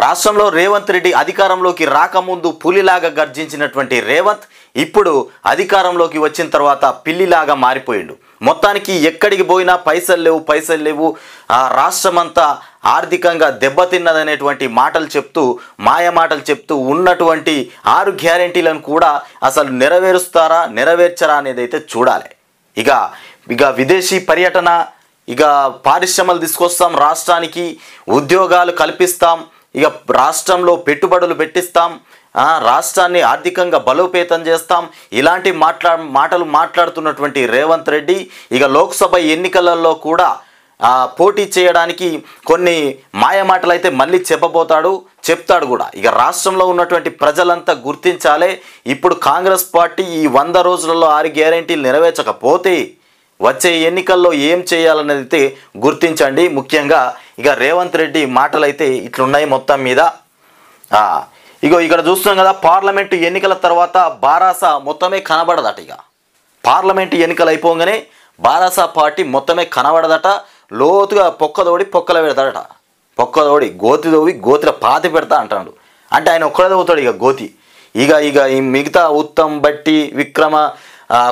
రాష్ట్రంలో రేవంత్ రెడ్డి అధికారంలోకి రాకముందు పులిలాగా గర్జించినటువంటి రేవంత్ ఇప్పుడు అధికారంలోకి వచ్చిన తర్వాత పిల్లిలాగా మారిపోయిండు. మొత్తానికి ఎక్కడికి పోయినా పైసలు లేవు, రాష్ట్రమంతా ఆర్థికంగా దెబ్బతిన్నదనేటువంటి మాటలు చెప్తూ మాయ మాటలు చెప్తూ ఉన్నటువంటి 6 గ్యారెంటీలను కూడా అసలు నెరవేర్చరా అనేది అయితే చూడాలి. ఇక విదేశీ పర్యటన, ఇక పారిశ్రమలు తీసుకొస్తాం, రాష్ట్రానికి ఉద్యోగాలు కల్పిస్తాం, ఇక రాష్ట్రంలో పెట్టుబడులు పెట్టిస్తాం, రాష్ట్రాన్ని ఆర్థికంగా బలోపేతం చేస్తాం, ఇలాంటి మాటలు మాట్లాడుతున్నటువంటి రేవంత్ రెడ్డి ఇక లోక్సభ ఎన్నికలలో కూడా పోటీ చేయడానికి కొన్ని మాయమాటలు అయితే మళ్ళీ చెప్తాడు కూడా. ఇక రాష్ట్రంలో ఉన్నటువంటి ప్రజలంతా గుర్తించాలి, ఇప్పుడు కాంగ్రెస్ పార్టీ ఈ 100 రోజులలో 6 గ్యారెంటీలు నెరవేర్చకపోతే వచ్చే ఎన్నికల్లో ఏం చేయాలనేది అయితే గుర్తించండి. ముఖ్యంగా ఇక రేవంత్ రెడ్డి మాటలు అయితే ఇట్లున్నాయి మొత్తం మీద. ఇక్కడ చూస్తున్నాం కదా, పార్లమెంటు ఎన్నికల తర్వాత బారాస మొత్తమే కనబడదట. ఇక పార్లమెంటు ఎన్నికలు అయిపోగానే బారాస పార్టీ మొత్తమే కనబడదట. లోతుగా పొక్కల పెడతాడట. గోతిలో పాతి పెడతా అంటాడు. అంటే ఆయన ఒక్కడే తవ్వుతాడు ఇక గోతి. ఇక ఈ మిగతా ఉత్తమ్, బట్టి, విక్రమ,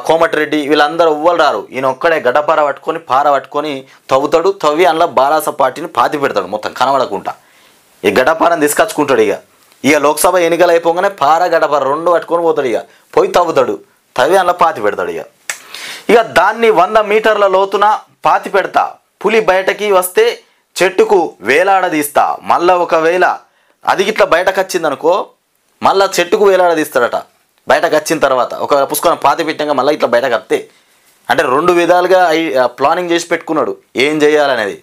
కోమటిరెడ్డి వీళ్ళందరూ ఎవ్వరు రారు. ఈయన ఒక్కడే పార పట్టుకొని తవ్వి అందులో బారాస పార్టీని పాతి పెడతాడు మొత్తం కనబడకుండా. ఈ గడ్డపారని తీసుకొచ్చుకుంటాడు. ఇక లోక్సభ ఎన్నికలు అయిపోగానే గడ్డపార 2 పట్టుకొని పోతాడు. ఇక పోయి తవ్వి అందులో పాతి పెడతాడు. ఇక దాన్ని 100 మీటర్ల లోతున పాతి పెడతా, పులి బయటకి వస్తే చెట్టుకు వేలాడదీస్తా, మళ్ళీ ఒకవేళ అది ఇట్లా బయటకు వచ్చిందనుకో మళ్ళీ చెట్టుకు వేలాడదీస్తాడట. బయటకు వచ్చిన తర్వాత ఒక పుస్తకం పాతి పెట్టాక మళ్ళీ ఇట్లా బయటకు వస్తే, అంటే 2 విధాలుగా ప్లానింగ్ చేసి పెట్టుకున్నాడు ఏం చేయాలనేది.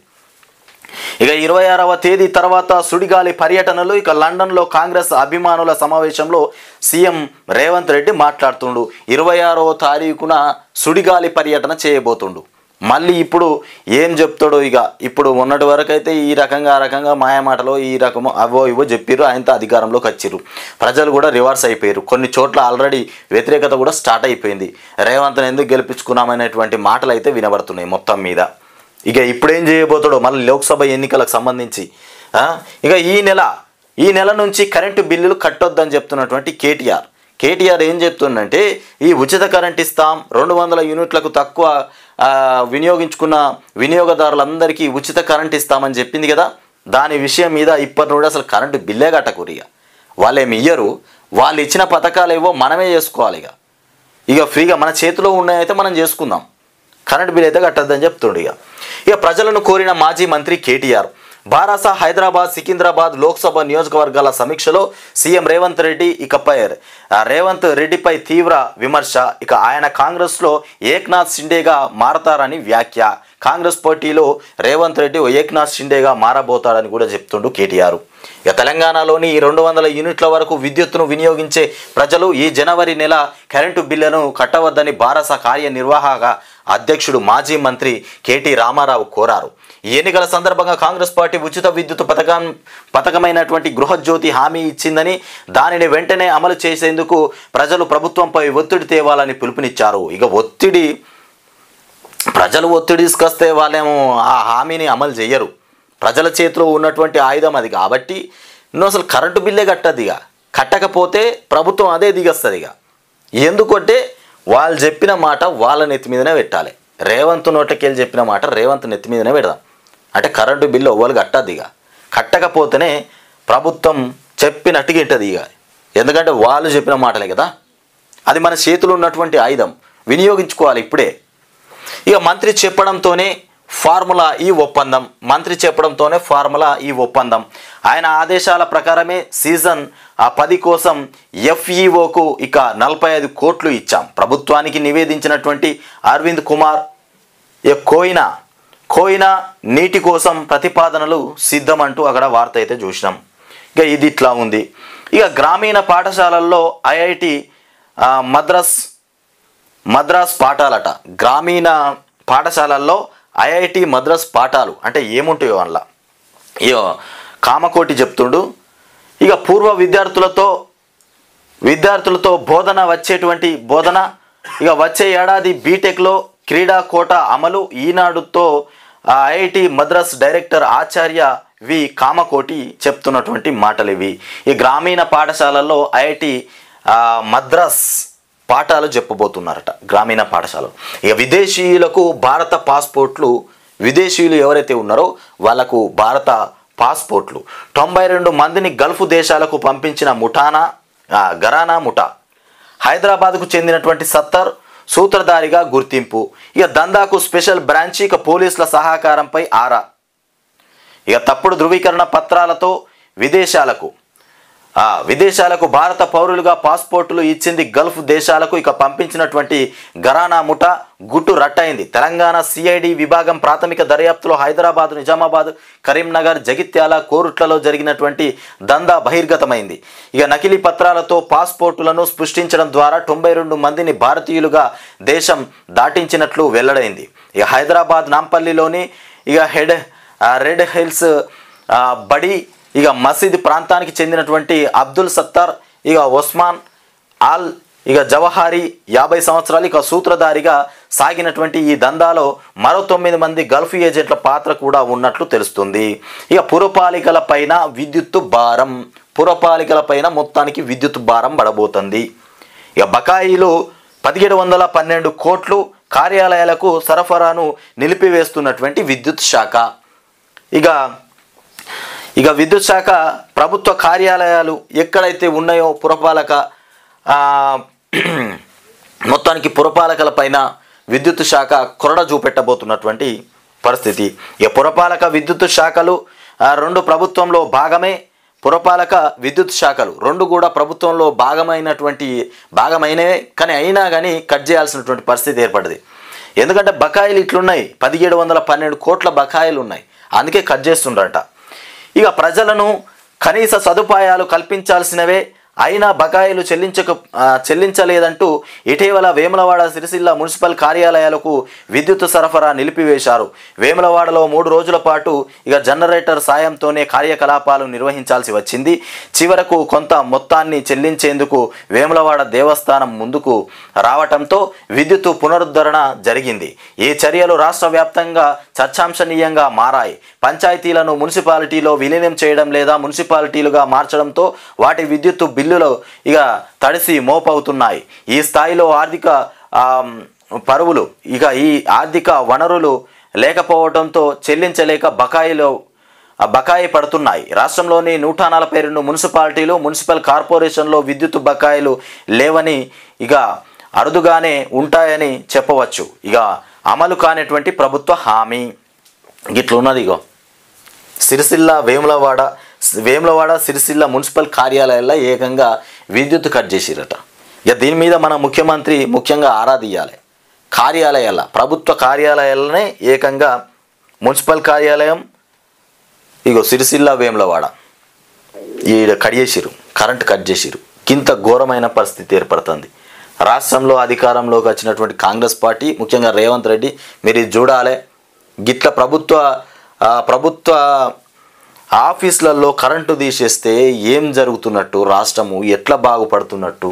ఇక 26వ తేదీ తర్వాత సుడిగాలి పర్యటనలు. ఇక లండన్లో కాంగ్రెస్ అభిమానుల సమావేశంలో సీఎం రేవంత్ రెడ్డి మాట్లాడుతుండు. 26వ తారీఖున సుడిగాలి పర్యటన చేయబోతుండు. మళ్ళీ ఇప్పుడు ఏం చెప్తాడో. ఇప్పుడు మొన్నటి వరకు అయితే ఈ రకంగా మాయమాటలో ఈ రకము అవో ఇవో చెప్పారు. ఆయనతో అధికారంలోకి వచ్చిర్రు. ప్రజలు కూడా రివర్స్ అయిపోయారు. కొన్ని చోట్ల ఆల్రెడీ వ్యతిరేకత కూడా స్టార్ట్ అయిపోయింది. రేవంత్ని ఎందుకు గెలిపించుకున్నామనేటువంటి మాటలు అయితే వినబడుతున్నాయి మొత్తం మీద. ఇక ఇప్పుడేం చేయబోతాడో మళ్ళీ లోక్సభ ఎన్నికలకు సంబంధించి. ఇక ఈ నెల నుంచి కరెంటు బిల్లులు కట్టొద్దని చెప్తున్నటువంటి కేటీఆర్ ఏం చెప్తుందంటే, ఈ ఉచిత కరెంట్ ఇస్తాం, 200 యూనిట్లకు తక్కువ వినియోగించుకున్న వినియోగదారులందరికీ ఉచిత కరెంట్ ఇస్తామని చెప్పింది కదా. దాని విషయం మీద ఇప్పటి నుండి అసలు కరెంటు బిల్లే కట్టకూరు. వాళ్ళేమి ఇయ్యరు. వాళ్ళు ఇచ్చిన పథకాలు ఏవో మనమే చేసుకోవాలి. ఇక ఫ్రీగా మన చేతిలో ఉన్నాయైతే మనం చేసుకుందాం, కరెంటు బిల్ అయితే కట్టద్దని చెప్తుండు. ఇక ప్రజలను కోరిన మాజీ మంత్రి కేటీఆర్ బారాస, హైదరాబాద్, సికింద్రాబాద్ లోక్సభ నియోజకవర్గాల సమీక్షలో సీఎం రేవంత్ రెడ్డిపై తీవ్ర విమర్శ. ఇక ఆయన కాంగ్రెస్లో ఏక్నాథ్ షిండేగా మారతారని వ్యాఖ్య. కాంగ్రెస్ పార్టీలో రేవంత్ రెడ్డి ఏక్నాథ్ షిండేగా మారబోతాడని కూడా చెప్తుండు కేటీఆర్. ఇక తెలంగాణలోని 200 యూనిట్ల వరకు విద్యుత్తును వినియోగించే ప్రజలు ఈ జనవరి నెల కరెంటు బిల్లును కట్టవద్దని బారాస కార్యనిర్వాహక అధ్యక్షుడు మాజీ మంత్రి కేటీ రామారావు కోరారు. ఈ ఎన్నికల సందర్భంగా కాంగ్రెస్ పార్టీ ఉచిత విద్యుత్ పథకమైనటువంటి గృహజ్యోతి హామీ ఇచ్చిందని, దానిని వెంటనే అమలు చేసేందుకు ప్రజలు ప్రభుత్వంపై ఒత్తిడి తేవాలని పిలుపునిచ్చారు. ఇక ప్రజలు ఒత్తిడి తీసుకొస్తే వాళ్ళేమో ఆ హామీని అమలు చేయరు. ప్రజల చేతిలో ఉన్నటువంటి ఆయుధం అది. కాబట్టి నువ్వు అసలు కరెంటు బిల్లే కట్టద్దు. కట్టకపోతే ప్రభుత్వం అదే దిగస్తుంది. ఎందుకంటే వాళ్ళు చెప్పిన మాట వాళ్ళ నెత్తి మీదనే పెట్టాలి. రేవంత్ నోట్లకెళ్ళి చెప్పిన మాట రేవంత్ నెత్తి మీదనే పెడదాం. అంటే కరెంటు బిల్లు ఎవ్వరు కట్టద్దు. కట్టకపోతేనే ప్రభుత్వం చెప్పినట్టుగా ఉంటుంది. ఎందుకంటే వాళ్ళు చెప్పిన మాటలే కదా. అది మన చేతిలో ఉన్నటువంటి ఆయుధం, వినియోగించుకోవాలి ఇప్పుడే. ఇక మంత్రి చెప్పడంతోనే ఫార్ములా ఈ ఒప్పందం. ఆయన ఆదేశాల ప్రకారమే సీజన్ 10 కోసం FEOకు ఇక 45 కోట్లు ఇచ్చాం. ప్రభుత్వానికి నివేదించినటువంటి అరవింద్ కుమార్ కోయినా నీటి కోసం ప్రతిపాదనలు సిద్ధమంటూ అక్కడ వార్త అయితే చూసినాం. ఇక ఇది ఇట్లా ఉంది. ఇక గ్రామీణ పాఠశాలల్లో IIT మద్రాస్ పాఠాలట. గ్రామీణ పాఠశాలల్లో IIT మద్రాస్ పాఠాలు అంటే ఏముంటాయో అందులో కామకోటి చెప్తుండు. ఇక పూర్వ విద్యార్థులతో బోధన ఇక వచ్చే ఏడాది బీటెక్లో క్రీడా కోటా అమలు. ఈనాడుతో ఐఐటి మద్రాస్ డైరెక్టర్ ఆచార్య వి కామకోటి చెప్తున్నటువంటి మాటలు ఇవి. ఈ గ్రామీణ పాఠశాలల్లో ఐఐటి మద్రాస్ పాఠాలు చెప్పబోతున్నారట గ్రామీణ పాఠశాలలు. ఇక విదేశీయులకు భారత పాస్పోర్ట్లు, విదేశీయులు ఎవరైతే ఉన్నారో వాళ్ళకు భారత పాస్పోర్ట్లు. 92 మందిని గల్ఫ్ దేశాలకు పంపించిన ఘరానా ముఠా. హైదరాబాద్కు చెందినటువంటి సత్తర్ సూత్రధారిగా గుర్తింపు. ఇక దందాకు స్పెషల్ బ్రాంచ్. ఇక పోలీసుల సహకారంపై ఆరా. ఇక తప్పుడు ధృవీకరణ పత్రాలతో విదేశాలకు భారత పౌరులుగా పాస్పోర్టులు ఇచ్చింది గల్ఫ్ దేశాలకు. ఇక పంపించినటువంటి ఘరానా ముఠా గుట్టు రట్టయింది. తెలంగాణ సిఐడి విభాగం ప్రాథమిక దర్యాప్తులో హైదరాబాద్, నిజామాబాద్, కరీంనగర్, జగిత్యాల, కోరుట్లలో జరిగినటువంటి దందా బహిర్గతమైంది. ఇక నకిలీ పత్రాలతో పాస్పోర్టులను సృష్టించడం ద్వారా 92 మందిని భారతీయులుగా దేశం దాటించినట్లు వెల్లడైంది. ఇక హైదరాబాద్ నాంపల్లిలోని ఇక రెడ్ హిల్స్ బడి ఇక మసీద్ ప్రాంతానికి చెందినటువంటి అబ్దుల్ సత్తార్, ఇక ఒస్మాన్ ఆల్, ఇక జవహారీ 50 సంవత్సరాలు ఇక సూత్రధారిగా సాగినటువంటి ఈ దందాలో మరో 9 మంది గల్ఫ్ ఏజెంట్ల పాత్ర కూడా ఉన్నట్లు తెలుస్తుంది. ఇక పురపాలికల పైన మొత్తానికి విద్యుత్ భారం పడబోతుంది. ఇక బకాయిలు 1712 కోట్లు. కార్యాలయాలకు సరఫరాను నిలిపివేస్తున్నటువంటి విద్యుత్ శాఖ. ఇక విద్యుత్ శాఖ ప్రభుత్వ కార్యాలయాలు ఎక్కడైతే ఉన్నాయో మొత్తానికి పురపాలకల పైన విద్యుత్ శాఖ కొరడ చూపెట్టబోతున్నటువంటి పరిస్థితి. ఇక పురపాలక విద్యుత్ శాఖలు 2 ప్రభుత్వంలో భాగమే. పురపాలక విద్యుత్ శాఖలు 2 కూడా ప్రభుత్వంలో భాగమైనవే, కానీ అయినా కానీ కట్ చేయాల్సినటువంటి పరిస్థితి ఏర్పడింది. ఎందుకంటే బకాయిలు ఇట్లున్నాయి, 1712 కోట్ల బకాయిలు ఉన్నాయి, అందుకే కట్ చేస్తుండ్రట. ఇక ప్రజలను కనీస సదుపాయాలు కల్పించాల్సినవే, అయినా బకాయిలు చెల్లించలేదంటూ ఇటీవల వేములవాడ, సిరిసిల్ల మున్సిపల్ కార్యాలయాలకు విద్యుత్ సరఫరా నిలిపివేశారు. వేములవాడలో 3 రోజుల పాటు ఇక జనరేటర్ సాయంతోనే కార్యకలాపాలు నిర్వహించాల్సి వచ్చింది. చివరకు కొంత మొత్తాన్ని చెల్లించేందుకు వేములవాడ దేవస్థానం ముందుకు రావటంతో విద్యుత్ పునరుద్ధరణ జరిగింది. ఈ చర్యలు రాష్ట్ర వ్యాప్తంగా చర్చాంశనీయంగా మారాయి. పంచాయతీలను మున్సిపాలిటీలో విలీనం చేయడం లేదా మున్సిపాలిటీలుగా మార్చడంతో వాటి విద్యుత్ బిల్లులు ఇక తడిసి మోపవుతున్నాయి. ఈ స్థాయిలో ఆర్థిక పరువులు ఇక ఈ ఆర్థిక వనరులు లేకపోవడంతో చెల్లించలేక బకాయి పడుతున్నాయి. రాష్ట్రంలోని 142 మున్సిపాలిటీలు, మున్సిపల్ కార్పొరేషన్లో విద్యుత్ బకాయిలు లేవని, ఇక అరుదుగానే ఉంటాయని చెప్పవచ్చు. ఇక అమలు కానిటువంటి ప్రభుత్వ హామీ గిట్లున్నది. ఇగో సిరిసిల్ల, వేములవాడ సిరిసిల్ల మున్సిపల్ కార్యాలయాల్లో ఏకంగా విద్యుత్ కట్ చేసిరట. ఇక దీని మీద మన ముఖ్యమంత్రి ముఖ్యంగా ఆరా తీయాలి. ప్రభుత్వ కార్యాలయాలనే ఏకంగా మున్సిపల్ కార్యాలయం ఇగో సిరిసిల్ల, వేములవాడ ఈడ కట్ చేసిరు, కరెంట్ కట్ చేసిరు. ఇంత ఘోరమైన పరిస్థితి ఏర్పడుతుంది. రాష్ట్రంలో అధికారంలోకి వచ్చినటువంటి కాంగ్రెస్ పార్టీ, ముఖ్యంగా రేవంత్ రెడ్డి, మీరు ఇది చూడాలి. గిట్ల ప్రభుత్వ ఆఫీసులలో కరెంటు తీసేస్తే ఏం జరుగుతున్నట్టు, రాష్ట్రము ఎట్లా బాగుపడుతున్నట్టు.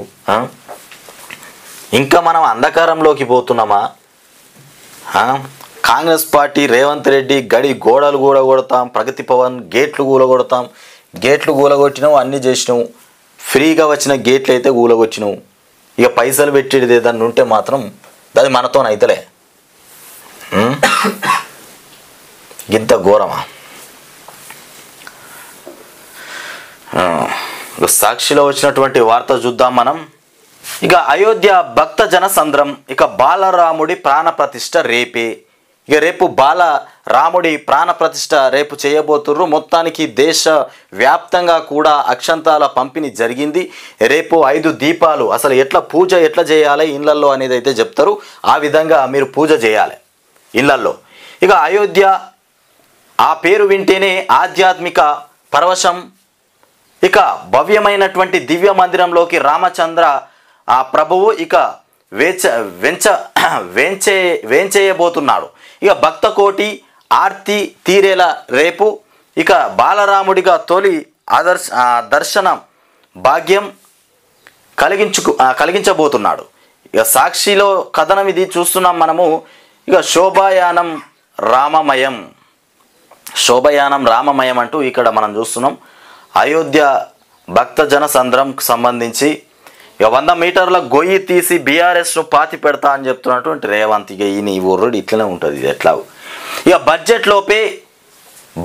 ఇంకా మనం అంధకారంలోకి పోతున్నామా? కాంగ్రెస్ పార్టీ, రేవంత్ రెడ్డి గోడలు కూలగొడతాం, ప్రగతి భవన్ గేట్లు కూలగొట్టినావు, అన్నీ చేసినావు. ఫ్రీగా వచ్చిన గేట్లు అయితే కూలగొచ్చినావు. ఇక పైసలు పెట్టేది ఏదన్నా ఉంటే మాత్రం అది మనతోనైతలే. ఇంత ఘోరమా? సాక్షిలో వచ్చినటువంటి వార్త చూద్దాం మనం. ఇక అయోధ్య భక్త జనసంద్రం. ఇక బాలరాముడి ప్రాణప్రతిష్ఠ రేపే. ఇక రేపు బాలరాముడి ప్రాణప్రతిష్ఠ రేపు చేయబోతుర్రు. మొత్తానికి దేశ వ్యాప్తంగా కూడా అక్షంతాల పంపిణీ జరిగింది. రేపు 5 దీపాలు, అసలు పూజ ఎట్లా చేయాలి ఇళ్లల్లో అనేది అయితే చెప్తారు. ఆ విధంగా మీరు పూజ చేయాలి ఇళ్లల్లో. ఇక అయోధ్య ఆ పేరు వింటేనే ఆధ్యాత్మిక పరవశం. ఇక భవ్యమైనటువంటి దివ్య మందిరంలోకి రామచంద్ర ఆ ప్రభువు ఇక వేంచేయబోతున్నాడు. ఇక భక్త కోటి ఆర్తి తీరేలా రేపు ఇక బాలరాముడిగా తొలి దర్శన భాగ్యం కలిగించబోతున్నాడు. ఇక సాక్షిలో కథనం ఇది చూస్తున్నాం మనము. ఇక శోభాయానం రామమయం, శోభయానం రామమయం అంటూ ఇక్కడ మనం చూస్తున్నాం. అయోధ్య భక్తజన సంద్రంకు సంబంధించి ఇక 100 మీటర్ల గొయ్యి తీసి బీఆర్ఎస్ను పాతి పెడతా అని చెప్తున్నటువంటి రేవంత్. ఇక ఈ నీ ఊర్రుడు ఇట్లనే ఉంటుంది. ఇది ఎట్లా ఇక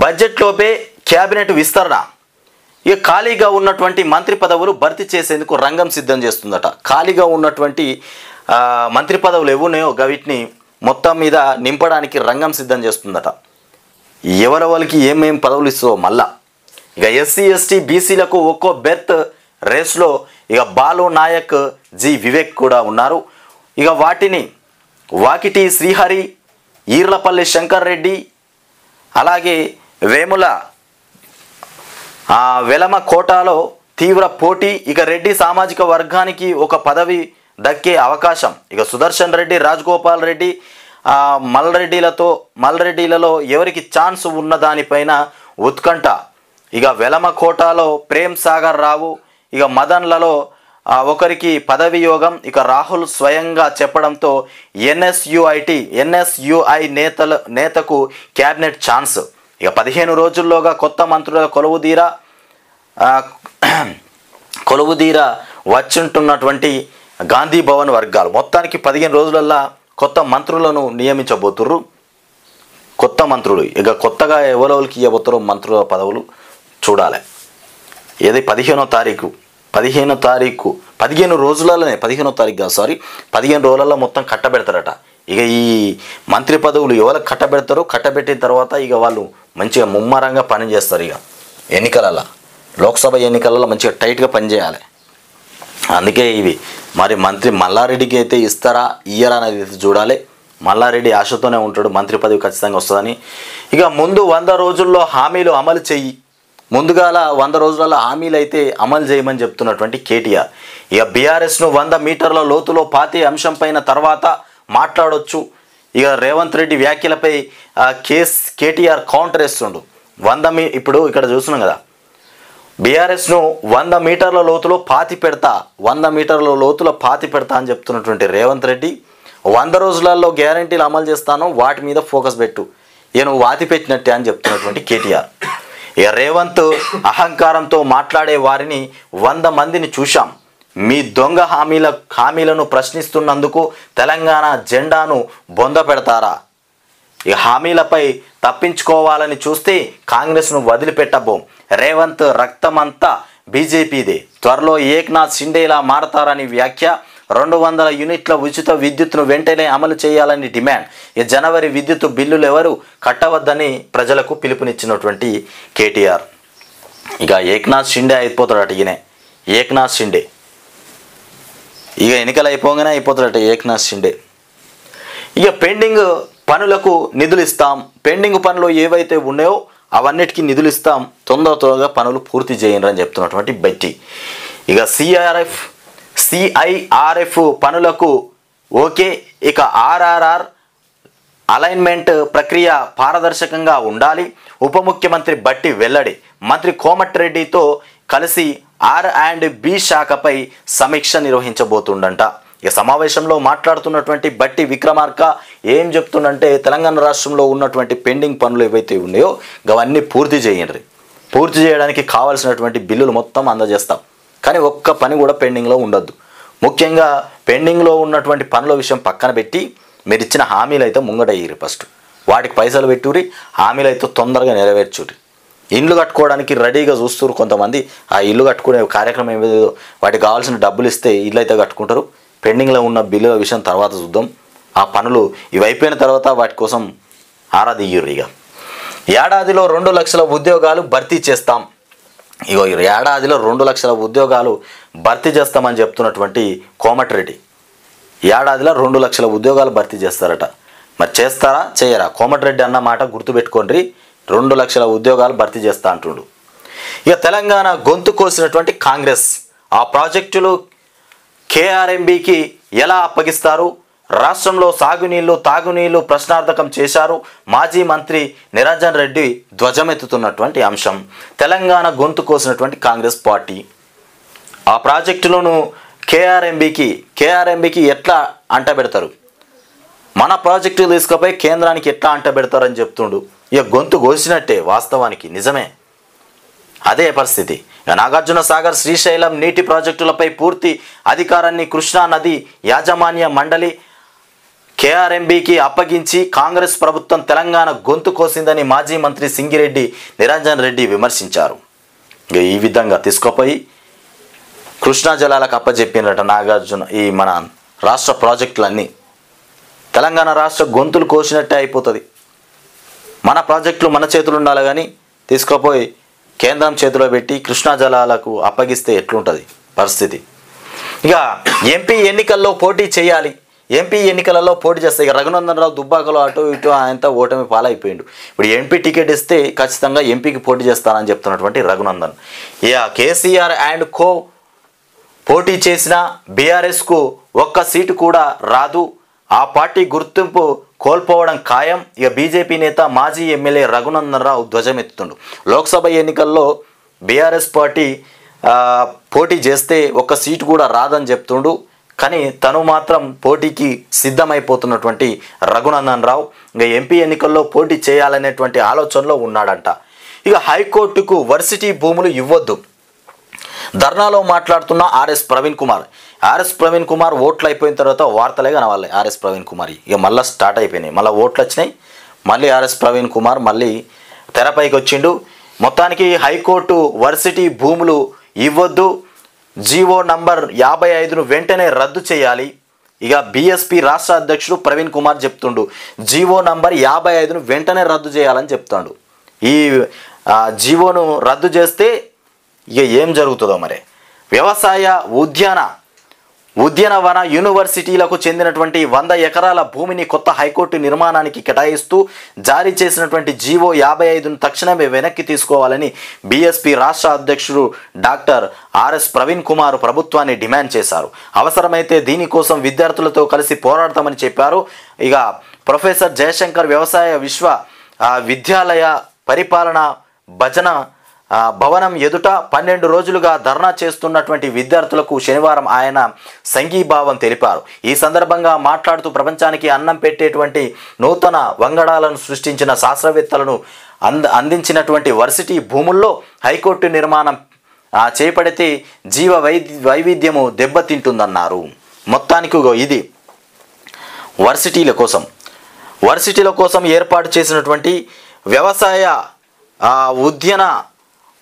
బడ్జెట్లోపే క్యాబినెట్ విస్తరణ. ఇక ఖాళీగా ఉన్నటువంటి మంత్రి పదవులు భర్తీ చేసేందుకు రంగం సిద్ధం చేస్తుందట. ఖాళీగా ఉన్నటువంటి మంత్రి పదవులు ఏవున్నాయో వీటిని మొత్తం మీద నింపడానికి రంగం సిద్ధం చేస్తుందట. ఎవరెవరికి ఏమేం పదవులు ఇస్తుందో మళ్ళా. ఇక ఎస్సీ ఎస్టీ బీసీలకు ఒక్కో బెర్త్ రేస్లో ఇక బాలు నాయక్, జి వివేక్ కూడా ఉన్నారు. ఇక వాకిటి శ్రీహరి, ఈర్లపల్లి శంకర్ రెడ్డి, అలాగే వేముల వెలమ కోటాలో తీవ్ర పోటీ. ఇక రెడ్డి సామాజిక వర్గానికి ఒక పదవి దక్కే అవకాశం. ఇక సుదర్శన్ రెడ్డి, రాజగోపాల్ రెడ్డి, మల్రెడ్డిలలో ఎవరికి ఛాన్స్ ఉన్న దానిపైన ఉత్కంఠ. ఇక వెలమ కోటాలో ప్రేమ్ సాగర్ రావు, ఇక మదన్లలో ఒకరికి పదవి యోగం. ఇక రాహుల్ స్వయంగా చెప్పడంతో ఎన్ఎస్యుఐ నేతకు క్యాబినెట్ ఛాన్స్. ఇక 15 రోజుల్లోగా కొత్త మంత్రుల కొలువుదీర వచ్చుంటున్నటువంటి గాంధీ భవన్ వర్గాలు. మొత్తానికి 15 రోజులల్లా కొత్త మంత్రులను నియమించబోతుర్రు. కొత్త మంత్రులు ఇక కొత్తగా ఎవరికి ఇవ్వబోతారో మంత్రుల పదవులు చూడాలి. ఏది 15వ తారీఖు 15 రోజులలోనే 15వ తారీఖు కాదు, 15 రోజులలో మొత్తం కట్టబెడతారట. ఇక ఈ మంత్రి పదవులు ఎవరికి కట్టబెడతారో, కట్టబెట్టిన తర్వాత ఇక వాళ్ళు మంచిగా ముమ్మరంగా పనిచేస్తారు. ఇక లోక్సభ ఎన్నికలలో మంచిగా టైట్గా పనిచేయాలి. అందుకే ఇవి మరి మంత్రి మల్లారెడ్డికి అయితే ఇస్తారా ఇయ్యరా అనేది చూడాలి. మల్లారెడ్డి ఆశతోనే ఉంటాడు, మంత్రి పదవి ఖచ్చితంగా వస్తుందని. ఇక ముందు 100 రోజుల్లో హామీలు అమలు చెయ్యి. ముందుగాల 100 రోజులలో హామీలు అయితే అమలు చేయమని చెప్తున్నటువంటి కేటీఆర్. ఇక బీఆర్ఎస్ను 100 మీటర్ల లోతులో పాతి అంశంపైన తర్వాత మాట్లాడొచ్చు. ఇక రేవంత్ రెడ్డి వ్యాఖ్యలపై కేటీఆర్ కౌంటర్ వేస్తుండు. ఇప్పుడు ఇక్కడ చూస్తున్నాం కదా, బీఆర్ఎస్ను 100 మీటర్ల లోతులో పాతి పెడతా అని చెప్తున్నటువంటి రేవంత్ రెడ్డి 100 రోజులలో గ్యారంటీలు అమలు చేస్తాను, వాటి మీద ఫోకస్ పెట్టు, నువ్వు వాతి పెట్టినట్టే అని చెప్తున్నటువంటి కేటీఆర్. ఇక రేవంత్ అహంకారంతో మాట్లాడే వారిని 100 మందిని చూశాం. మీ దొంగ హామీలను ప్రశ్నిస్తున్నందుకు తెలంగాణ జెండాను బొంద పెడతారా? ఇక హామీలపై తప్పించుకోవాలని చూస్తే కాంగ్రెస్ను వదిలిపెట్టబోం. రేవంత్ రక్తమంతా బీజేపీదే, త్వరలో ఏక్నాథ్ షిండేలా మారతారని వ్యాఖ్య. 200 యూనిట్ల ఉచిత విద్యుత్ను వెంటనే అమలు చేయాలని డిమాండ్. ఈ జనవరి విద్యుత్ బిల్లులు ఎవరు కట్టవద్దని ప్రజలకు పిలుపునిచ్చినటువంటి కేటీఆర్. ఇక ఏక్నాథ్ షిండే అయిపోతాడట. ఏక్నాథ్ షిండే ఇక ఎన్నికలు అయిపోగానే అయిపోతాడట ఏక్నాథ్ షిండే. ఇక పెండింగ్ పనులకు నిధులు ఇస్తాం. పెండింగ్ పనులు ఏవైతే ఉన్నాయో అవన్నిటికీ నిధులు ఇస్తాం, తొందరగా పనులు పూర్తి చేయండి అని చెప్తున్నటువంటి బట్టి. ఇక సిఐఆర్ఎఫ్ పనులకు ఓకే. ఇక ఆర్ఆర్ఆర్ అలైన్మెంట్ ప్రక్రియ పారదర్శకంగా ఉండాలి. ఉప ముఖ్యమంత్రి బట్టి వెల్లడి. మంత్రి కోమటిరెడ్డితో కలిసి R&B శాఖపై సమీక్ష నిర్వహించబోతుండంట. ఇక సమావేశంలో మాట్లాడుతున్నటువంటి బట్టి విక్రమార్క ఏం చెప్తుండంటే, తెలంగాణ రాష్ట్రంలో ఉన్నటువంటి పెండింగ్ పనులు ఏవైతే ఉన్నాయో అవన్నీ పూర్తి చేయండి. పూర్తి చేయడానికి కావాల్సినటువంటి బిల్లులు మొత్తం అందజేస్తాం, కానీ ఒక్క పని కూడా పెండింగ్లో ఉండొద్దు. ముఖ్యంగా పెండింగ్లో ఉన్నటువంటి పనుల విషయం పక్కన పెట్టి మీరు ఇచ్చిన హామీలు అయితే ముంగటయ్యి ఫస్ట్ వాటికి పైసలు పెట్టుర్రి, హామీలు అయితే తొందరగా నెరవేర్చుర్రి. ఇండ్లు కట్టుకోవడానికి రెడీగా చూస్తున్నారు కొంతమంది. ఆ ఇల్లు కట్టుకునే కార్యక్రమం ఏదో వాటికి కావాల్సిన డబ్బులు ఇస్తే ఇల్లు అయితే కట్టుకుంటారు. పెండింగ్లో ఉన్న బిల్లుల విషయం తర్వాత చూద్దాం. ఆ పనులు ఇవి అయిపోయిన తర్వాత వాటి కోసం ఆరాధియ్యుర్రు. ఇక ఏడాదిలో 2 లక్షల ఉద్యోగాలు భర్తీ చేస్తాం. ఇగో ఏడాదిలో 2 లక్షల ఉద్యోగాలు భర్తీ చేస్తామని చెప్తున్నటువంటి కోమటిరెడ్డి. ఏడాదిలో 2 లక్షల ఉద్యోగాలు భర్తీ చేస్తారట. మరి చేస్తారా చేయరా? కోమటిరెడ్డి అన్న మాట గుర్తుపెట్టుకోండి. 2 లక్షల ఉద్యోగాలు భర్తీ చేస్తా అంటుండు. ఇక తెలంగాణ గొంతు కోసినటువంటి కాంగ్రెస్ ఆ ప్రాజెక్టులు KRMBకి ఎలా అప్పగిస్తారు? రాష్ట్రంలో సాగునీళ్లు తాగునీళ్లు ప్రశ్నార్థకం చేశారు. మాజీ మంత్రి నిరంజన్ రెడ్డి ధ్వజమెత్తుతున్నటువంటి అంశం. తెలంగాణ గొంతు కోసినటువంటి కాంగ్రెస్ పార్టీ ఆ ప్రాజెక్టులను KRMBకి ఎట్లా అంటబెడతారు? మన ప్రాజెక్టులు తీసుకుపోయి కేంద్రానికి ఎట్లా అంటబెడతారని చెప్తుండు. ఇక గొంతు కోసినట్టే, వాస్తవానికి నిజమే అదే పరిస్థితి. నాగార్జున సాగర్ శ్రీశైలం నీటి ప్రాజెక్టులపై పూర్తి అధికారాన్ని కృష్ణా నది యాజమాన్య మండలి కేఆర్ఎంబీకి అప్పగించి కాంగ్రెస్ ప్రభుత్వం తెలంగాణ గొంతు కోసిందని మాజీ మంత్రి సింగిరెడ్డి నిరంజన్ రెడ్డి విమర్శించారు. ఈ విధంగా తీసుకుపోయి కృష్ణా జలాలకు అప్పచెప్పినట నాగార్జున ఈ మన రాష్ట్ర ప్రాజెక్టులన్నీ. తెలంగాణ రాష్ట్ర గొంతులు కోసినట్టే అయిపోతుంది. మన ప్రాజెక్టులు మన చేతులు ఉండాలి కానీ తీసుకుపోయి కేంద్రం చేతిలో పెట్టి కృష్ణా జలాలకు అప్పగిస్తే ఎట్లుంటుంది పరిస్థితి. ఇక ఎంపీ ఎన్నికల్లో పోటీ చేయాలి. ఎంపీ ఎన్నికలలో పోటీ చేస్తే ఇక రఘునందన్ రావు దుబ్బాకలో అటు ఇటు ఆయనతో ఓటమి పాలైపోయిండు. ఇప్పుడు ఎంపీ టికెట్ ఇస్తే ఖచ్చితంగా ఎంపీకి పోటీ చేస్తానని చెప్తున్నటువంటి రఘునందన్. ఇక కేసీఆర్ అండ్ కో పోటీ చేసిన బీఆర్ఎస్కు ఒక్క సీటు కూడా రాదు, ఆ పార్టీ గుర్తింపు కోల్పోవడం ఖాయం. ఇక బీజేపీ నేత మాజీ ఎమ్మెల్యే రఘునందన్ రావు ధ్వజమెత్తుండు. లోక్సభ ఎన్నికల్లో బీఆర్ఎస్ పార్టీ పోటీ చేస్తే ఒక్క సీటు కూడా రాదని చెప్తుండు. కానీ తను మాత్రం పోటీకి సిద్ధమైపోతున్నటువంటి రఘునందన్ రావు ఇంకా ఎంపీ ఎన్నికల్లో పోటీ చేయాలనేటువంటి ఆలోచనలో ఉన్నాడంట. ఇక హైకోర్టుకు వర్సిటీ భూములు ఇవ్వొద్దు ధర్నాలో మాట్లాడుతున్న ఆర్ఎస్ ప్రవీణ్ కుమార్ ఓట్లు అయిపోయిన తర్వాత వార్తలే కనవాలి. ఆర్ఎస్ ప్రవీణ్ కుమార్ ఇక మళ్ళీ స్టార్ట్ అయిపోయినాయి, మళ్ళీ ఓట్లు వచ్చినాయి, మళ్ళీ ఆర్ఎస్ ప్రవీణ్ కుమార్ మళ్ళీ తెరపైకి వచ్చిండు. మొత్తానికి హైకోర్టు వర్సిటీ భూములు ఇవ్వొద్దు, జీవో నంబర్ 55ను వెంటనే రద్దు చేయాలి. ఇక బీఎస్పీ రాష్ట్ర అధ్యక్షుడు ప్రవీణ్ కుమార్ చెప్తుండు జీవో నంబర్ 55ను వెంటనే రద్దు చేయాలని చెప్తాడు. ఈ జీవోను రద్దు చేస్తే ఇక ఏం జరుగుతుందో మరి. వ్యవసాయ ఉద్యానవన యూనివర్సిటీలకు చెందినటువంటి 100 ఎకరాల భూమిని కొత్త హైకోర్టు నిర్మాణానికి కేటాయిస్తూ జారీ చేసినటువంటి జీవో 55ను తక్షణమే వెనక్కి తీసుకోవాలని బీఎస్పీ రాష్ట్ర అధ్యక్షుడు డాక్టర్ ఆర్ఎస్ ప్రవీణ్ కుమార్ ప్రభుత్వాన్ని డిమాండ్ చేశారు. అవసరమైతే దీనికోసం విద్యార్థులతో కలిసి పోరాడతామని చెప్పారు. ఇక ప్రొఫెసర్ జయశంకర్ వ్యవసాయ విద్యాలయ పరిపాలన భవనం ఎదుట 12 రోజులుగా ధర్నా చేస్తున్నటువంటి విద్యార్థులకు శనివారం ఆయన సంఘీభావం తెలిపారు. ఈ సందర్భంగా మాట్లాడుతూ ప్రపంచానికి అన్నం పెట్టేటువంటి నూతన వంగడాలను సృష్టించిన శాస్త్రవేత్తలను అందించినటువంటి వర్సిటీ భూముల్లో హైకోర్టు నిర్మాణం చేపడితే జీవ వైవిధ్యము దెబ్బతింటుందన్నారు. మొత్తానికి ఇది వర్సిటీల కోసం ఏర్పాటు చేసినటువంటి వ్యవసాయ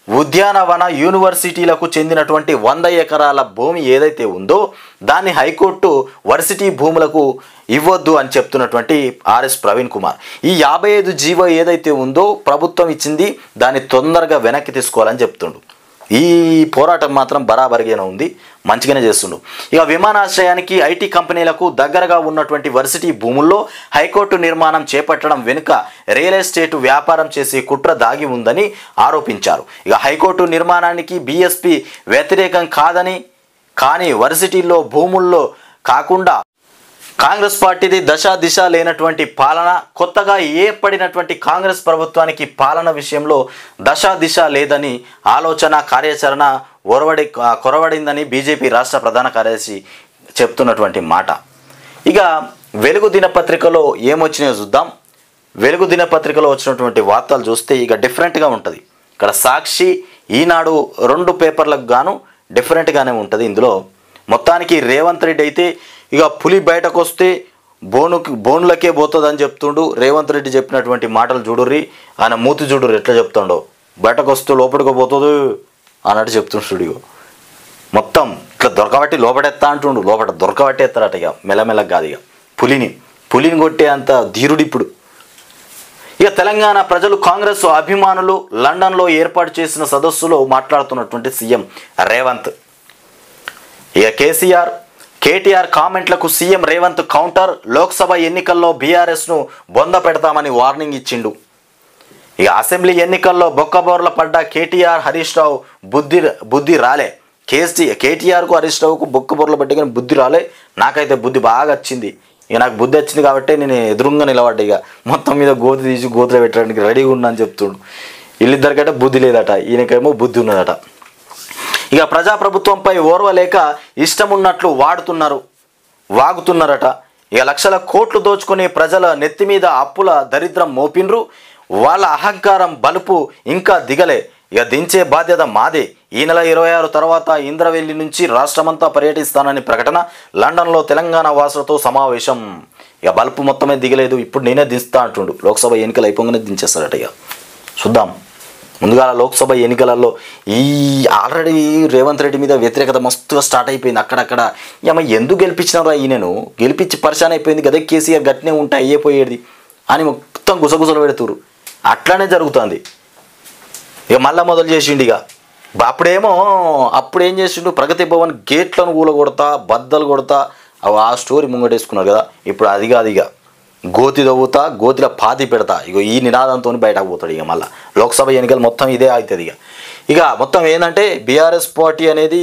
ఉద్యానవన యూనివర్సిటీలకు చెందినటువంటి 100 ఎకరాల భూమి ఏదైతే ఉందో దాన్ని హైకోర్టు వర్సిటీ భూములకు ఇవ్వొద్దు అని చెప్తున్నటువంటి ఆర్ఎస్ ప్రవీణ్ కుమార్. ఈ 55 జీవో ఏదైతే ఉందో ప్రభుత్వం ఇచ్చింది దాన్ని తొందరగా వెనక్కి తీసుకోవాలని చెప్తుండు. ఈ పోరాటం మాత్రం బరాబరిగానే ఉంది, మంచిగానే చేస్తుండు. ఇక విమానాశ్రయానికి ఐటీ కంపెనీలకు దగ్గరగా ఉన్నటువంటి వర్సిటీ భూముల్లో హైకోర్టు నిర్మాణం చేపట్టడం వెనుక రియల్ ఎస్టేట్ వ్యాపారం చేసే కుట్ర దాగి ఉందని ఆరోపించారు. ఇక హైకోర్టు నిర్మాణానికి బీఎస్పీ వ్యతిరేకం కాదని, కానీ వర్సిటీల్లో భూముల్లో కాకుండా కాంగ్రెస్ పార్టీది దిశ లేనటువంటి పాలన, కొత్తగా ఏర్పడినటువంటి కాంగ్రెస్ ప్రభుత్వానికి పాలన విషయంలో దిశ లేదని ఆలోచన కార్యాచరణ కొరవడిందని బీజేపీ రాష్ట్ర ప్రధాన కార్యదర్శి చెప్తున్నటువంటి మాట. ఇక వెలుగు దినపత్రికలో ఏమొచ్చినాయో చూద్దాం. వెలుగు దినపత్రికలో వచ్చినటువంటి వార్తలు చూస్తే ఇక డిఫరెంట్గా ఉంటుంది. ఇక్కడ సాక్షి, ఈనాడు 2 పేపర్లకు గాను డిఫరెంట్గానే ఉంటుంది. ఇందులో మొత్తానికి రేవంత్ రెడ్డి అయితే ఇక పులి బయటకు వస్తే బోనులకే పోతుందని చెప్తుండు. రేవంత్ రెడ్డి చెప్పినటువంటి మాటలు చూడుర్రి, ఆయన మూతి చూడుర్రి ఎట్లా చెప్తుండో. బయటకు వస్తే లోపలికి పోతుంది అన్నట్టు చెప్తుండు. స్టూడియో మొత్తం ఇట్లా దొరకబట్టి లోపడెత్తా అంటుండు. లోపల దొరకబట్టేస్తారట ఇక మెల్లమెల్లగా కాదు. ఇక పులిని కొట్టే అంత ధీరుడు ఇప్పుడు. ఇక తెలంగాణ ప్రజలు కాంగ్రెస్ అభిమానులు లండన్లో ఏర్పాటు చేసిన సదస్సులో మాట్లాడుతున్నటువంటి సీఎం రేవంత్. ఇక కేటీఆర్ కామెంట్లకు సీఎం రేవంత్ కౌంటర్. లోక్సభ ఎన్నికల్లో బీఆర్ఎస్ను బొంద పెడతామని వార్నింగ్ ఇచ్చిండు. ఇక అసెంబ్లీ ఎన్నికల్లో బొక్కబోర్ల పడ్డ కేటీఆర్, హరీష్ రావు బుద్ధి రాలే. కేటీఆర్కు హరీష్ రావుకు బొక్కబోర్ల పడ్డ కానీ బుద్ధి రాలే. నాకైతే బుద్ధి బాగా వచ్చింది. ఇక నాకు బుద్ధి వచ్చింది కాబట్టి నేను ఎదురుగా నిలబడ్డా. ఇక మొత్తం మీద గోతి తీసి గోతులు పెట్టడానికి రెడీగా ఉన్నా అని చెప్తుండు. వీళ్ళిద్దరికైతే బుద్ధి లేదట, ఈయనకేమో బుద్ధి ఉన్నదట. ఇక ప్రజాప్రభుత్వంపై ఓర్వలేక ఇష్టమున్నట్లు వాగుతున్నారట. ఇక లక్షల కోట్లు దోచుకుని ప్రజల నెత్తి మీద అప్పుల దరిద్రం మోపిన్రు. వాళ్ళ అహంకారం బలుపు ఇంకా దిగలే. ఇక దించే బాధ్యత మాదే. ఈ నెల 26 తర్వాత ఇంద్రవెల్లి నుంచి రాష్ట్రమంతా పర్యటిస్తానని ప్రకటన. లండన్లో తెలంగాణ వాసులతో సమావేశం. ఇక బల్పు మొత్తమే దిగలేదు, ఇప్పుడు నేనే దించుతా అంటుండు. లోక్సభ ఎన్నికలు అయిపోగానే దించేస్తారట. ఇక చూద్దాం. ముందుగా లోక్సభ ఎన్నికలలో ఈ ఆల్రెడీ రేవంత్ రెడ్డి మీద వ్యతిరేకత మస్తుగా స్టార్ట్ అయిపోయింది అక్కడక్కడ. ఏమో ఎందుకు గెలిపించినారా ఈయనను, గెలిపించి పరిశాన్ అయిపోయింది కదా, కేసీఆర్ గట్టినే ఉంటే అయ్యేపోయేది అని మొత్తం గుసగుసలు పెడుతురు. అట్లానే జరుగుతుంది. ఇక మళ్ళీ మొదలు చేసిండు. ఇక అప్పుడేం చేసిండు, ప్రగతి భవన్ గేట్లను కూలగొడతా, బద్దలు కొడతా, ఆ స్టోరీ ముంగటేసుకున్నారు కదా. ఇప్పుడు అది కాదు, ఇక గోతి తవ్వుతా, గోతిలో పాతి పెడతా, ఇక ఈ నినాదంతో బయటకు పోతాడు. ఇక మళ్ళీ లోక్సభ ఎన్నికలు మొత్తం ఇదే అవుతుంది. ఇక మొత్తం ఏంటంటే బీఆర్ఎస్ పార్టీ అనేది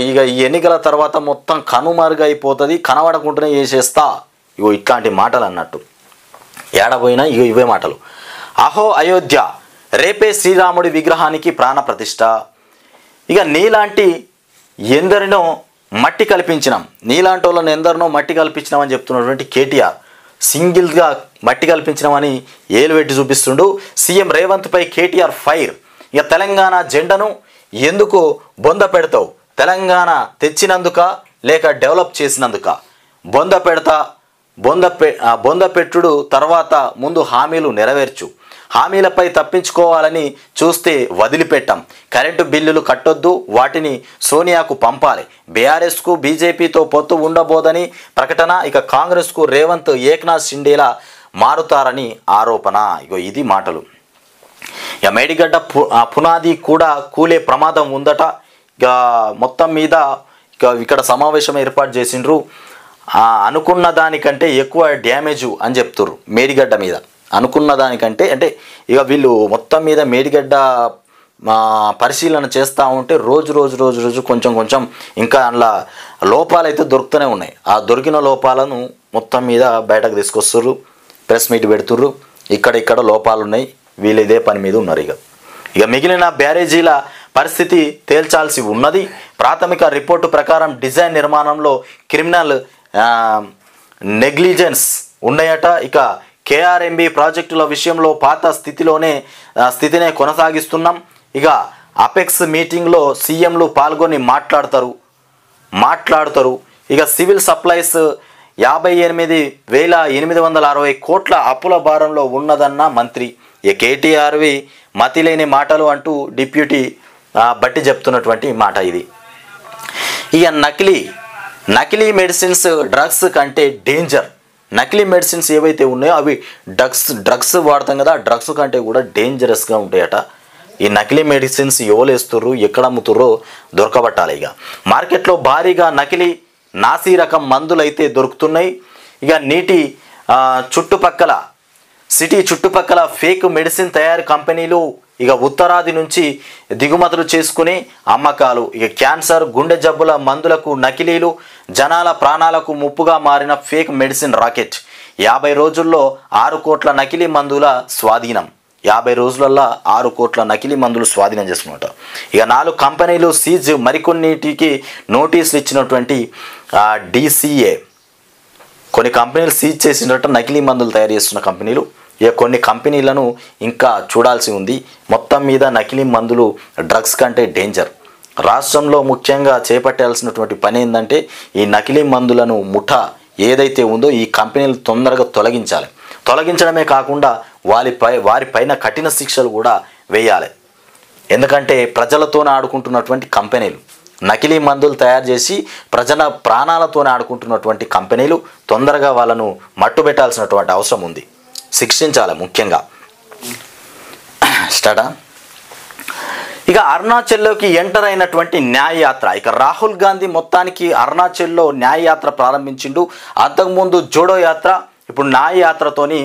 ఇక ఈ ఎన్నికల తర్వాత మొత్తం కనుమరుగైపోతుంది, కనబడకుండానే చేసేస్తా, ఇగో ఇట్లాంటి మాటలు అన్నట్టు. ఏడపోయినా ఇగో ఇవే మాటలు. అహో అయోధ్య, రేపే శ్రీరాముడి విగ్రహానికి ప్రాణ ప్రతిష్ఠ. ఇక నీలాంటి ఎందరినో మట్టి కల్పించినాం, నీలాంటి వాళ్ళని ఎందరినో మట్టి కల్పించినామని చెప్తున్నటువంటి కేటీఆర్ సింగిల్గా మట్టి కల్పించినామని ఏలు పెట్టి చూపిస్తుండు. సీఎం రేవంత్పై కేటీఆర్ ఫైర్. ఇక తెలంగాణ జెండను ఎందుకు బొంద పెడతావు, తెలంగాణ తెచ్చినందుక లేక డెవలప్ చేసినందుక? బొంద పెట్టుడు తర్వాత ముందు హామీలు నెరవేర్చు. హామీలపై తప్పించుకోవాలని చూస్తే వదిలిపెట్టాం. కరెంటు బిల్లులు కట్టొద్దు, వాటిని సోనియాకు పంపాలి. బీఆర్ఎస్కు బీజేపీతో పొత్తు ఉండబోదని ప్రకటన. ఇక కాంగ్రెస్కు రేవంత్ ఏక్నాథ్ షిండేలా మారుతారని ఆరోపణ. ఇగో ఇది మాటలు. ఇక మేడిగడ్డ పునాది కూడా కూలే ప్రమాదం ఉందట. ఇక మొత్తం మీద ఇక్కడ సమావేశం ఏర్పాటు చేసిండ్రు. అనుకున్న దానికంటే ఎక్కువ డ్యామేజు అని చెప్తుర్రు మేడిగడ్డ మీద. అనుకున్న దానికంటే అంటే ఇక వీళ్ళు మొత్తం మీద మేడిగడ్డ పరిశీలన చేస్తూ ఉంటే రోజు కొంచెం ఇంకా అందులో లోపాలు అయితే దొరుకుతూనే ఉన్నాయి. ఆ దొరికిన లోపాలను మొత్తం మీద బయటకు తీసుకొస్తుర్రు, ప్రెస్ మీట్ పెడుతుర్రు. ఇక్కడ లోపాలు ఉన్నాయి, వీళ్ళు ఇదే పని మీద ఉన్నారు. ఇక మిగిలిన బ్యారేజీల పరిస్థితి తేల్చాల్సి ఉన్నది. ప్రాథమిక రిపోర్టు ప్రకారం డిజైన్ నిర్మాణంలో క్రిమినల్ నెగ్లిజెన్స్ ఉన్నాయట. ఇక కేఆర్ఎంబి ప్రాజెక్టుల విషయంలో పాత స్థితినే కొనసాగిస్తున్నాం. ఇక అపెక్స్ మీటింగ్లో సీఎంలు పాల్గొని మాట్లాడుతారు. ఇక సివిల్ సప్లైస్ 58,860 కోట్ల అప్పుల భారంలో ఉన్నదన్న మంత్రి. ఇక కేటీఆర్వి మతిలేని మాటలు అంటూ డిప్యూటీ బట్టి చెప్తున్నటువంటి మాట ఇది. ఇక నకిలీ మెడిసిన్స్ డ్రగ్స్ కంటే డేంజర్. నకిలీ మెడిసిన్స్ ఏవైతే ఉన్నాయో అవి డ్రగ్స్ వాడతాం కదా, ఆ డ్రగ్స్ కంటే కూడా డేంజరస్గా ఉంటాయట. ఈ నకిలీ మెడిసిన్స్ ఎవరు వేస్తుర్రు, ఎక్కడ అమ్ముతుర్రో దొరకబట్టాలి. ఇక మార్కెట్లో భారీగా నకిలీ నాసీ రకం మందులు అయితే దొరుకుతున్నాయి. ఇక సిటీ చుట్టుపక్కల ఫేక్ మెడిసిన్ తయారీ కంపెనీలు ఇక ఉత్తరాది నుంచి దిగుమతులు చేసుకుని అమ్మకాలు. ఇక క్యాన్సర్, గుండె జబ్బుల మందులకు నకిలీలు, జనాల ప్రాణాలకు ముప్పుగా మారిన ఫేక్ మెడిసిన్ రాకెట్. 50 రోజుల్లో 6 కోట్ల నకిలీ మందుల స్వాధీనం. 50 రోజులల్లో 6 కోట్ల నకిలీ మందులు స్వాధీనం చేసుకున్నట. ఇక 4 కంపెనీలు సీజ్, మరికొన్నిటికి నోటీసులు ఇచ్చినటువంటి DCA. కొన్ని కంపెనీలు సీజ్ చేసినట్టు నకిలీ మందులు తయారు చేస్తున్న కంపెనీలు. ఇక కొన్ని కంపెనీలను ఇంకా చూడాల్సి ఉంది. మొత్తం మీద నకిలీ మందులు డ్రగ్స్ కంటే డేంజర్. రాష్ట్రంలో ముఖ్యంగా చేపట్టాల్సినటువంటి పని ఏంటంటే ఈ నకిలీ మందులను ముఠా ఏదైతే ఉందో ఈ కంపెనీలు తొందరగా తొలగించడమే కాకుండా వారిపైన కఠిన శిక్షలు కూడా వేయాలి. ఎందుకంటే ప్రజలతోనే ఆడుకుంటున్నటువంటి కంపెనీలు, నకిలీ మందులు తయారు చేసి ప్రజల ప్రాణాలతోనే ఆడుకుంటున్నటువంటి కంపెనీలు తొందరగా వాళ్ళను మట్టుబెట్టాల్సినటువంటి అవసరం ఉంది, శిక్షించాలి ముఖ్యంగా. స్టార్టా. ఇక అరుణాచల్లోకి ఎంటర్ అయినటువంటి న్యాయయాత్ర. ఇక రాహుల్ గాంధీ మొత్తానికి అరుణాచల్లో న్యాయయాత్ర ప్రారంభించిండు. అంతకుముందు జోడో యాత్ర, ఇప్పుడు న్యాయయాత్రతోని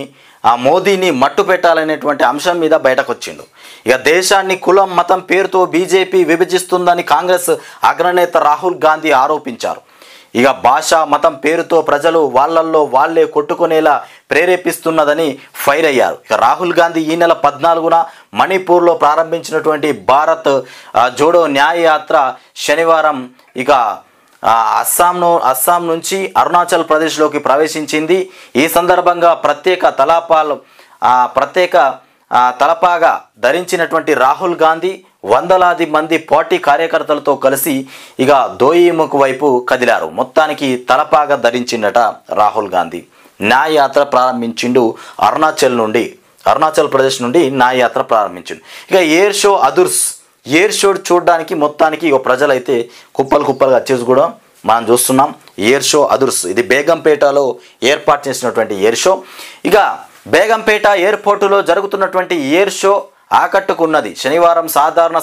మోదీని మట్టు పెట్టాలనేటువంటి అంశం మీద బయటకు వచ్చిండు. ఇక దేశాన్ని కులం మతం పేరుతో బీజేపీ విభజిస్తుందని కాంగ్రెస్ అగ్రనేత రాహుల్ గాంధీ ఆరోపించారు. ఇక భాష మతం పేరుతో ప్రజలు వాళ్ళల్లో వాళ్ళే కొట్టుకునేలా ప్రేరేపిస్తున్నదని ఫైర్ అయ్యారు. ఇక రాహుల్ గాంధీ ఈ నెల 14న మణిపూర్లో ప్రారంభించినటువంటి భారత్ జోడో న్యాయయాత్ర శనివారం ఇక అస్సాం నుంచి అరుణాచల్ ప్రదేశ్లోకి ప్రవేశించింది. ఈ సందర్భంగా ప్రత్యేక తలపాగా ధరించినటువంటి రాహుల్ గాంధీ వందలాది మంది పార్టీ కార్యకర్తలతో కలిసి ఇక దోయిముఖ్ వైపు కదిలారు. మొత్తానికి తలపాగా ధరించిందట రాహుల్ గాంధీ. న్యాయయాత్ర ప్రారంభించిండు అరుణాచల్ ప్రదేశ్ నుండి న్యాయయాత్ర ప్రారంభించిండు. ఇక ఎయిర్ షో చూడడానికి మొత్తానికి ఇక ప్రజలైతే కుప్పలుగా వచ్చేసి కూడా మనం చూస్తున్నాం. ఎయిర్ షో అదుర్స్, ఇది బేగంపేటలో ఏర్పాటు చేసినటువంటి ఎయిర్ షో. ఇక బేగంపేట ఎయిర్పోర్టులో జరుగుతున్నటువంటి ఎయిర్ షో ఆకట్టుకున్నది. శనివారం సాధారణ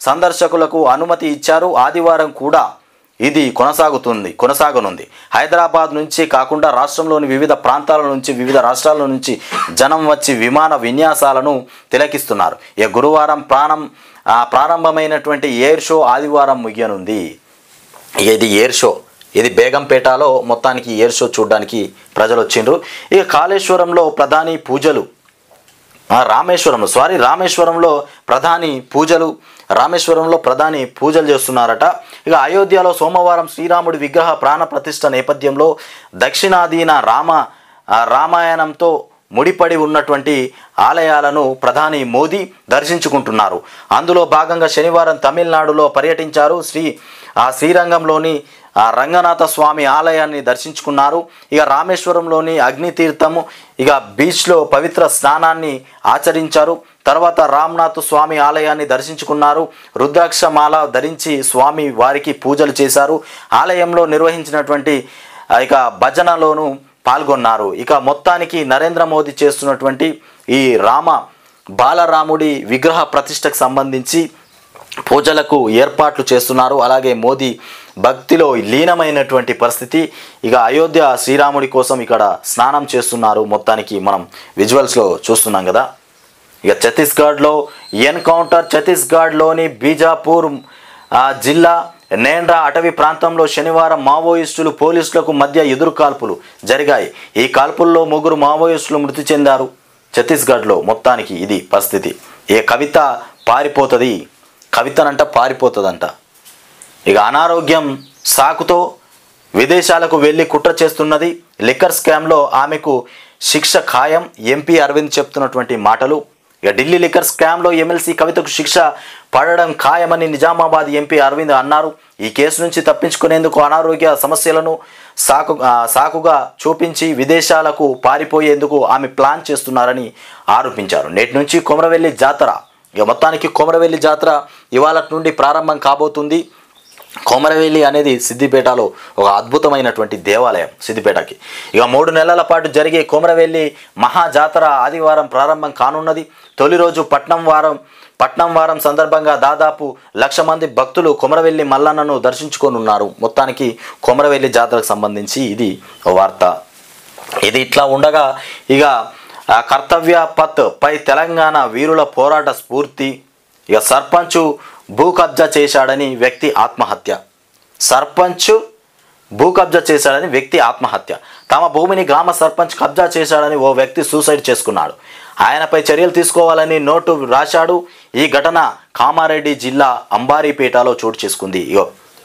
సందర్శకులకు అనుమతి ఇచ్చారు. ఆదివారం కూడా ఇది కొనసాగనుంది. హైదరాబాద్ నుంచి కాకుండా రాష్ట్రంలోని వివిధ ప్రాంతాల నుంచి, వివిధ రాష్ట్రాల నుంచి జనం వచ్చి విమాన విన్యాసాలను తిలకిస్తున్నారు. ఇక గురువారం ప్రారంభమైనటువంటి ఎయిర్ షో ఆదివారం ముగియనుంది. ఇది ఎయిర్ షో, ఇది బేగంపేటలో మొత్తానికి ఎయిర్ షో చూడడానికి ప్రజలు వచ్చిండ్రు. ఇక కాళేశ్వరంలో ప్రధాని పూజలు, రామేశ్వరంలో ప్రధాని పూజలు చేస్తున్నారట. ఇక అయోధ్యలో సోమవారం శ్రీరాముడి విగ్రహ ప్రాణ ప్రతిష్ఠ నేపథ్యంలో దక్షిణాదీన రామాయణంతో ముడిపడి ఉన్నటువంటి ఆలయాలను ప్రధాని మోదీ దర్శించుకుంటున్నారు. అందులో భాగంగా శనివారం తమిళనాడులో పర్యటించారు. శ్రీరంగంలోని రంగనాథ స్వామి ఆలయాన్ని దర్శించుకున్నారు. ఇక రామేశ్వరంలోని అగ్నితీర్థము, ఇక బీచ్లో పవిత్ర స్నానాన్ని ఆచరించారు. తర్వాత రామ్నాథ్ స్వామి ఆలయాన్ని దర్శించుకున్నారు. రుద్రాక్షమాల ధరించి స్వామి వారికి పూజలు చేశారు. ఆలయంలో నిర్వహించినటువంటి ఇక భజనలోను పాల్గొన్నారు. ఇక మొత్తానికి నరేంద్ర మోదీ చేస్తున్నటువంటి ఈ బాలరాముడి విగ్రహ ప్రతిష్టకు సంబంధించి పూజలకు ఏర్పాట్లు చేస్తున్నారు. అలాగే మోదీ భక్తిలో లీనమైనటువంటి పరిస్థితి. ఇక అయోధ్య శ్రీరాముడి కోసం ఇక్కడ స్నానం చేస్తున్నారు. మొత్తానికి మనం విజువల్స్లో చూస్తున్నాం కదా. ఇక ఛత్తీస్గఢ్లో ఎన్కౌంటర్. ఛత్తీస్గఢ్లోని బీజాపూర్ జిల్లా నేండ్రా అటవీ ప్రాంతంలో శనివారం మావోయిస్టులు పోలీసులకు మధ్య ఎదురు కాల్పులు జరిగాయి. ఈ కాల్పుల్లో 3 మావోయిస్టులు మృతి చెందారు. ఛత్తీస్గఢ్లో మొత్తానికి ఇది పరిస్థితి. ఏ కవిత పారిపోతుందంట. ఇక అనారోగ్యం సాకుతో విదేశాలకు వెళ్ళి కుట్ర చేస్తున్నది. లిక్కర్ స్కామ్లో ఆమెకు శిక్ష ఖాయం. ఎంపీ అరవింద్ చెప్తున్నటువంటి మాటలు. ఇక ఢిల్లీ లిక్కర్ స్కామ్లో ఎమ్మెల్సీ కవితకు శిక్ష పడడం ఖాయమని నిజామాబాద్ ఎంపీ అరవింద్ అన్నారు. ఈ కేసు నుంచి తప్పించుకునేందుకు అనారోగ్య సమస్యలను సాకుగా చూపించి విదేశాలకు పారిపోయేందుకు ఆమె ప్లాన్ చేస్తున్నారని ఆరోపించారు. నేటి నుంచి కొమరవెల్లి జాతర. ఇక మొత్తానికి కొమరవెల్లి జాతర ఇవాళ నుండి ప్రారంభం కాబోతుంది. కొమరవెల్లి అనేది సిద్దిపేటలో ఒక అద్భుతమైనటువంటి దేవాలయం. సిద్దిపేటకి ఇక 3 నెలల పాటు జరిగే కొమరవెల్లి మహాజాతర ఆదివారం ప్రారంభం కానున్నది. తొలి రోజు పట్నం వారం సందర్భంగా దాదాపు 1,00,000 మంది భక్తులు కొమరవెల్లి మల్లన్నను దర్శించుకోనున్నారు. మొత్తానికి కొమరవెల్లి జాతరకు సంబంధించి ఇది వార్త. ఇది ఇట్లా ఉండగా ఇక కర్తవ్య పథ్ పై తెలంగాణ వీరుల పోరాట స్ఫూర్తి. ఇక సర్పంచ్ భూ కబ్జా చేశాడని వ్యక్తి ఆత్మహత్య. తమ భూమిని గ్రామ సర్పంచ్ కబ్జా చేశాడని ఓ వ్యక్తి సూసైడ్ చేసుకున్నాడు. ఆయనపై చర్యలు తీసుకోవాలని నోటు రాశాడు. ఈ ఘటన కామారెడ్డి జిల్లా అంబారీపేటలో చోటు చేసుకుంది.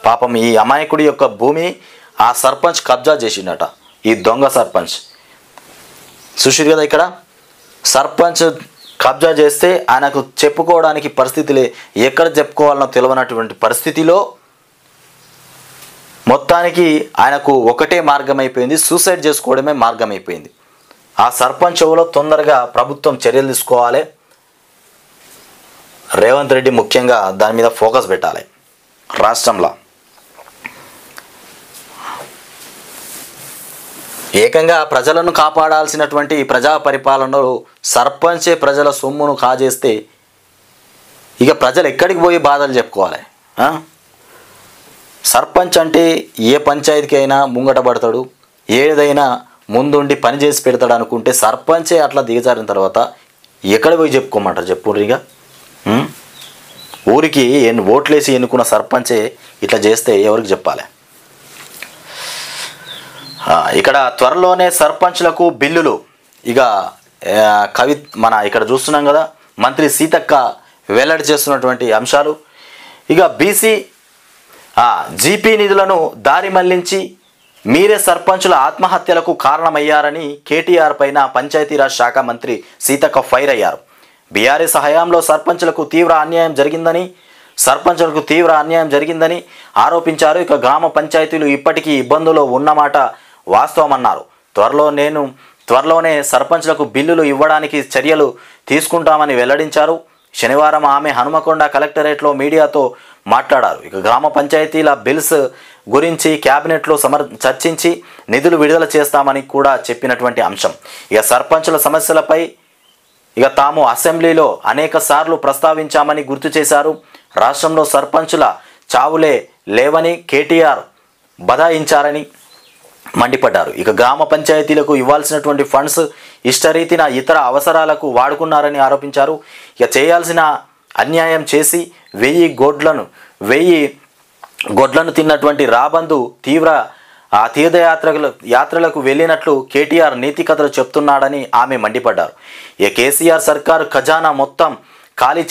పాపం ఈ అమాయకుడి యొక్క భూమి ఆ సర్పంచ్ కబ్జా చేసిండట. ఈ దొంగ సర్పంచ్ చూసిరు కదా. ఇక్కడ సర్పంచ్ కబ్జా చేస్తే ఆయనకు చెప్పుకోవడానికి పరిస్థితులే, ఎక్కడ చెప్పుకోవాలనో తెలియనటువంటి పరిస్థితిలో మొత్తానికి ఆయనకు ఒకటే మార్గం అయిపోయింది, సూసైడ్ చేసుకోవడమే మార్గం అయిపోయింది. ఆ సర్పంచ్ ఎవరో తొందరగా ప్రభుత్వం చర్యలు తీసుకోవాలి. రేవంత్ రెడ్డి ముఖ్యంగా దాని మీద ఫోకస్ పెట్టాలి. రాష్ట్రంలో ఏకంగా ప్రజలను కాపాడాల్సినటువంటి ప్రజా పరిపాలనలో సర్పంచే ప్రజల సొమ్మును కాజేస్తే ఇక ప్రజలు ఎక్కడికి పోయి బాధలు చెప్పుకోవాలి. సర్పంచ్ అంటే ఏ పంచాయతీకి అయినా ముంగట పడతాడు, ఏదైనా ముందుండి పని చేసి పెడతాడు అనుకుంటే సర్పంచే అట్లా దిగజారిన తర్వాత ఎక్కడ పోయి చెప్పుకోమంటారు చెప్పుర్రు. ఇక ఊరికి ఓట్లేసి ఎన్నుకున్న సర్పంచే ఇట్లా చేస్తే ఎవరికి చెప్పాలి. ఇక్కడ త్వరలోనే సర్పంచ్లకు బిల్లులు. ఇక మన ఇక్కడ చూస్తున్నాం కదా, మంత్రి సీతక్క వెల్లడి చేస్తున్నటువంటి అంశాలు. ఇక బీసీ జీపీ నిధులను దారి మళ్లించి మీరే సర్పంచుల ఆత్మహత్యలకు కారణమయ్యారని కేటీఆర్ పైన పంచాయతీరాజ్ శాఖ మంత్రి సీతక్క ఫైర్ అయ్యారు. బీఆర్ఎస్ హయాంలో సర్పంచులకు తీవ్ర అన్యాయం జరిగిందని ఆరోపించారు. ఇక గ్రామ పంచాయతీలు ఇప్పటికీ ఇబ్బందుల్లో ఉన్నమాట వాస్తవమన్నారు. త్వరలోనే సర్పంచ్లకు బిల్లులు ఇవ్వడానికి చర్యలు తీసుకుంటామని వెల్లడించారు. శనివారం ఆమె హనుమకొండ కలెక్టరేట్లో మీడియాతో మాట్లాడారు. ఇక గ్రామ పంచాయతీల బిల్స్ గురించి క్యాబినెట్లో చర్చించి నిధులు విడుదల చేస్తామని కూడా చెప్పినటువంటి అంశం. ఇక సర్పంచుల సమస్యలపై తాము అసెంబ్లీలో అనేక సార్లు ప్రస్తావించామని గుర్తు చేశారు. రాష్ట్రంలో సర్పంచుల చావులే లేవని కేటీఆర్ బదాయించారని మండిపడ్డారు. ఇక గ్రామ పంచాయతీలకు ఇవ్వాల్సినటువంటి ఫండ్స్ ఇష్టరీతిన ఇతర అవసరాలకు వాడుకున్నారని ఆరోపించారు. ఇక చేయాల్సిన అన్యాయం చేసి 1000 గొడ్లను తిన్నటువంటి రాబందు తీర్థయాత్రలకు వెళ్ళినట్లు కేటీఆర్ నీతి కథలు చెప్తున్నాడని ఆమె మండిపడ్డారు. ఇక కేసీఆర్ సర్కారు ఖజానా మొత్తం ఖాళీ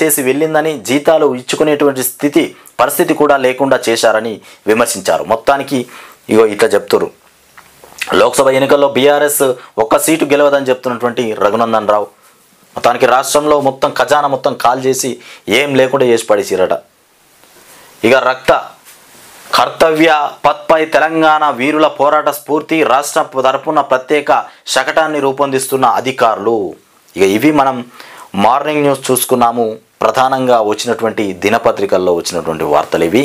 చేసి వెళ్ళిందని జీతాలు ఇచ్చుకునేటువంటి పరిస్థితి కూడా లేకుండా చేశారని విమర్శించారు. మొత్తానికి ఇట్లా చెప్తున్నారు. లోక్సభ ఎన్నికల్లో బీఆర్ఎస్ 1 సీటు గెలవదని చెప్తున్నటువంటి రఘునందన్ రావు మొత్తానికి రాష్ట్రంలో మొత్తం ఖజానా మొత్తం ఖాళీ చేసి ఏం లేకుండా చేసి పడేసిరట. ఇక రక్త కర్తవ్య పథ్పై తెలంగాణ వీరుల పోరాట స్ఫూర్తి రాష్ట్ర తరపున ప్రత్యేక శకటాన్ని రూపొందిస్తున్న అధికారులు. ఇవి మనం మార్నింగ్ న్యూస్ చూసుకున్నాము. ప్రధానంగా వచ్చినటువంటి దినపత్రికల్లో వచ్చినటువంటి వార్తలు ఇవి.